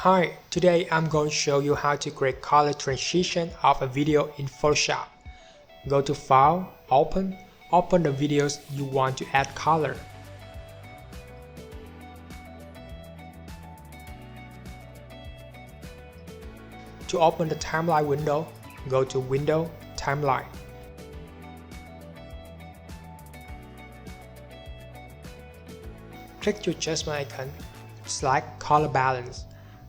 Hi, today I'm going to show you how to create color transition of a video in Photoshop. Go to File, Open the videos you want to add color. To open the timeline window, go to Window, Timeline. Click your adjustment icon, select Color Balance.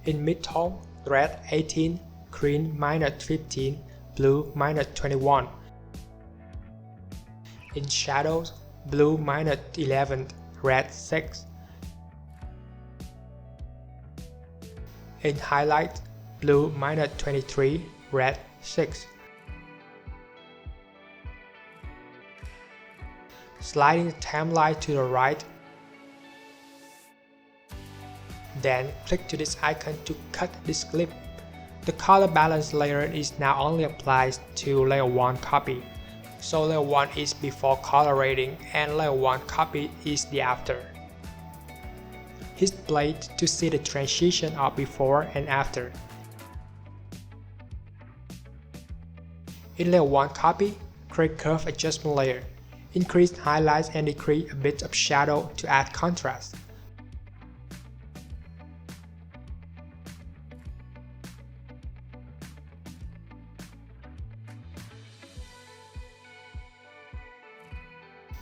In mid-tone, red 18, green -15, blue -21. In shadows, blue -11, red 6. In highlight, blue -23, red 6. Sliding the timeline to the right. Then click to this icon to cut this clip. The color balance layer is now only applied to layer 1 copy. So layer 1 is before color grading and layer 1 copy is the after. Hit play to see the transition of before and after. In layer 1 copy, click Curve Adjustment layer. Increase highlights and decrease a bit of shadow to add contrast.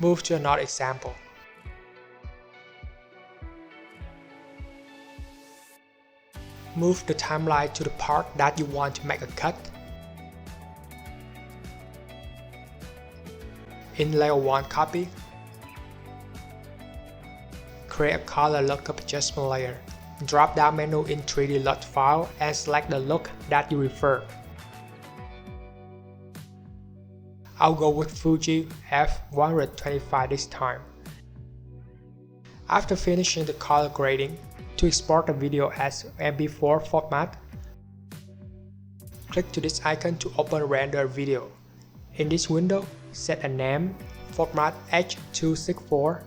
Move to another example. Move the timeline to the part that you want to make a cut. In layer 1 copy, create a color lookup adjustment layer. Drop down menu in 3D LUT file and select the look that you prefer. I'll go with Fuji F125 this time. After finishing the color grading, to export the video as MP4 format, click to this icon to open Render Video. In this window, set a name, format H264,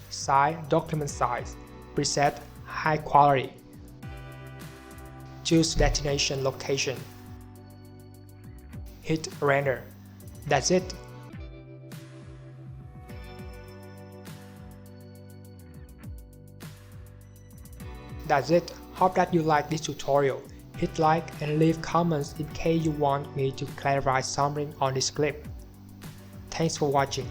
size document size, preset high quality. Choose destination location. Hit render. That's it. That's it. Hope that you like this tutorial. Hit like and leave comments in case you want me to clarify something on this clip. Thanks for watching.